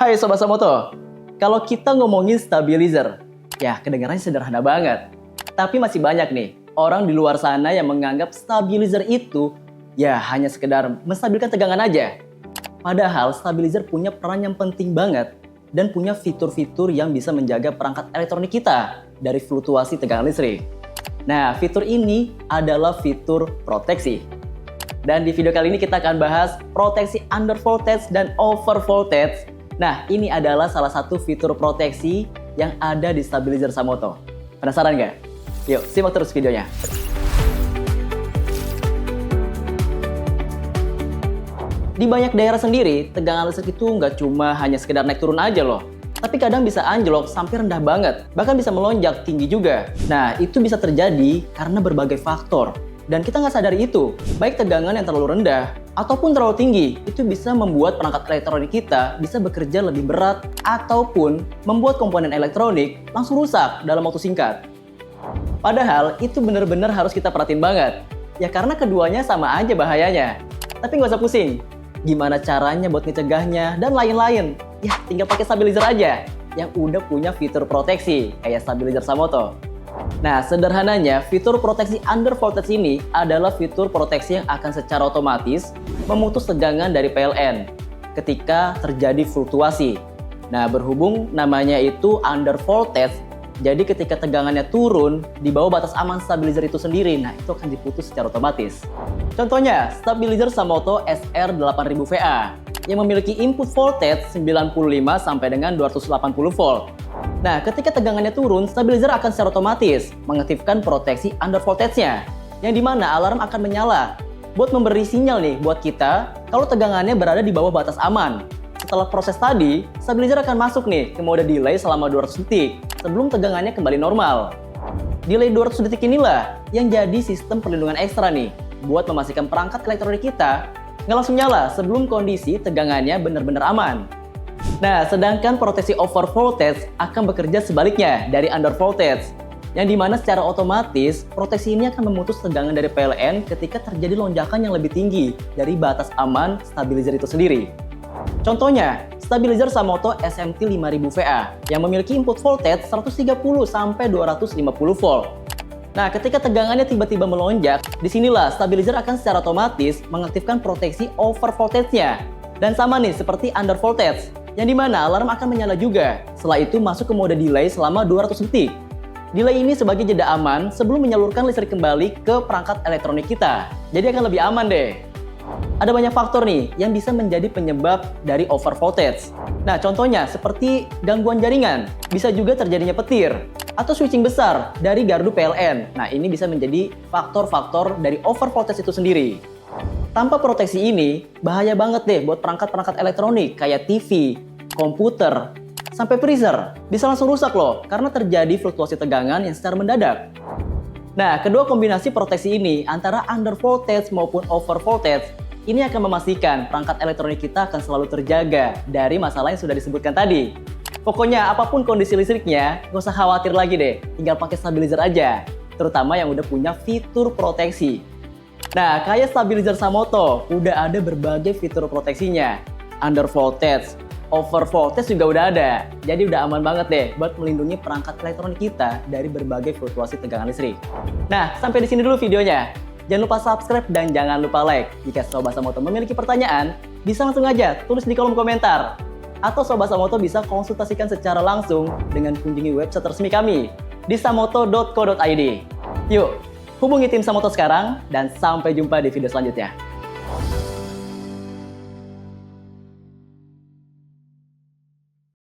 Hai Sobat Samoto, kalau kita ngomongin stabilizer, ya kedengarannya sederhana banget. Tapi masih banyak nih, orang di luar sana yang menganggap stabilizer itu ya hanya sekedar menstabilkan tegangan aja. Padahal stabilizer punya peran yang penting banget dan punya fitur-fitur yang bisa menjaga perangkat elektronik kita dari fluktuasi tegangan listrik. Nah, fitur ini adalah fitur proteksi. Dan di video kali ini kita akan bahas proteksi under voltage dan over voltage. Nah, ini adalah salah satu fitur proteksi yang ada di stabilizer Samoto. Penasaran nggak? Yuk, simak terus videonya. Di banyak daerah sendiri, tegangan listrik itu nggak cuma hanya sekedar naik turun aja loh. Tapi kadang bisa anjlok sampai rendah banget, bahkan bisa melonjak tinggi juga. Nah, itu bisa terjadi karena berbagai faktor. Dan kita nggak sadari itu, baik tegangan yang terlalu rendah ataupun terlalu tinggi, itu bisa membuat perangkat elektronik kita bisa bekerja lebih berat ataupun membuat komponen elektronik langsung rusak dalam waktu singkat. Padahal itu benar-benar harus kita perhatiin banget, ya karena keduanya sama aja bahayanya. Tapi nggak usah pusing, gimana caranya buat ngecegahnya dan lain-lain. Ya tinggal pakai stabilizer aja yang udah punya fitur proteksi kayak stabilizer Samoto. Nah, sederhananya, fitur proteksi under voltage ini adalah fitur proteksi yang akan secara otomatis memutus tegangan dari PLN ketika terjadi fluktuasi. Nah, berhubung namanya itu under voltage, jadi ketika tegangannya turun di bawah batas aman stabilizer itu sendiri, nah itu akan diputus secara otomatis. Contohnya, stabilizer Samoto SR8000VA yang memiliki input voltage 95 sampai dengan 280 volt. Nah, ketika tegangannya turun, stabilizer akan secara otomatis mengaktifkan proteksi under voltage-nya, yang dimana alarm akan menyala buat memberi sinyal nih buat kita kalau tegangannya berada di bawah batas aman. Setelah proses tadi, stabilizer akan masuk nih ke mode delay selama 200 detik sebelum tegangannya kembali normal. Delay 200 detik inilah yang jadi sistem perlindungan ekstra nih buat memastikan perangkat elektronik kita nggak langsung nyala sebelum kondisi tegangannya benar-benar aman. Nah, sedangkan proteksi over voltage akan bekerja sebaliknya dari under voltage, yang dimana secara otomatis proteksi ini akan memutus tegangan dari PLN ketika terjadi lonjakan yang lebih tinggi dari batas aman stabilizer itu sendiri. Contohnya, stabilizer Samoto SMT5000VA yang memiliki input voltage 130 sampai 250 volt. Nah, ketika tegangannya tiba-tiba melonjak, disinilah stabilizer akan secara otomatis mengaktifkan proteksi over voltage-nya. Dan sama nih seperti under voltage, yang dimana alarm akan menyala juga. Setelah itu masuk ke mode delay selama 200 detik. Delay ini sebagai jeda aman sebelum menyalurkan listrik kembali ke perangkat elektronik kita. Jadi akan lebih aman deh. Ada banyak faktor nih yang bisa menjadi penyebab dari over voltage. Nah, contohnya seperti gangguan jaringan, bisa juga terjadinya petir, atau switching besar dari gardu PLN. Nah, ini bisa menjadi faktor-faktor dari over voltage itu sendiri. Tanpa proteksi ini, bahaya banget deh buat perangkat-perangkat elektronik kayak TV, komputer, sampai freezer. Bisa langsung rusak loh, karena terjadi fluktuasi tegangan yang secara mendadak. Nah, kedua kombinasi proteksi ini antara under voltage maupun over voltage, ini akan memastikan perangkat elektronik kita akan selalu terjaga dari masalah yang sudah disebutkan tadi. Pokoknya apapun kondisi listriknya, gak usah khawatir lagi deh, tinggal pakai stabilizer aja, terutama yang udah punya fitur proteksi. Nah, kayak stabilizer Samoto, udah ada berbagai fitur proteksinya. Under voltage, over voltage juga udah ada. Jadi udah aman banget deh buat melindungi perangkat elektronik kita dari berbagai fluktuasi tegangan listrik. Nah, sampai di sini dulu videonya. Jangan lupa subscribe dan jangan lupa like. Jika Sobat Samoto memiliki pertanyaan, bisa langsung aja tulis di kolom komentar. Atau Sobat Samoto bisa konsultasikan secara langsung dengan kunjungi website resmi kami di samoto.co.id. Yuk, hubungi tim Samoto sekarang dan sampai jumpa di video selanjutnya.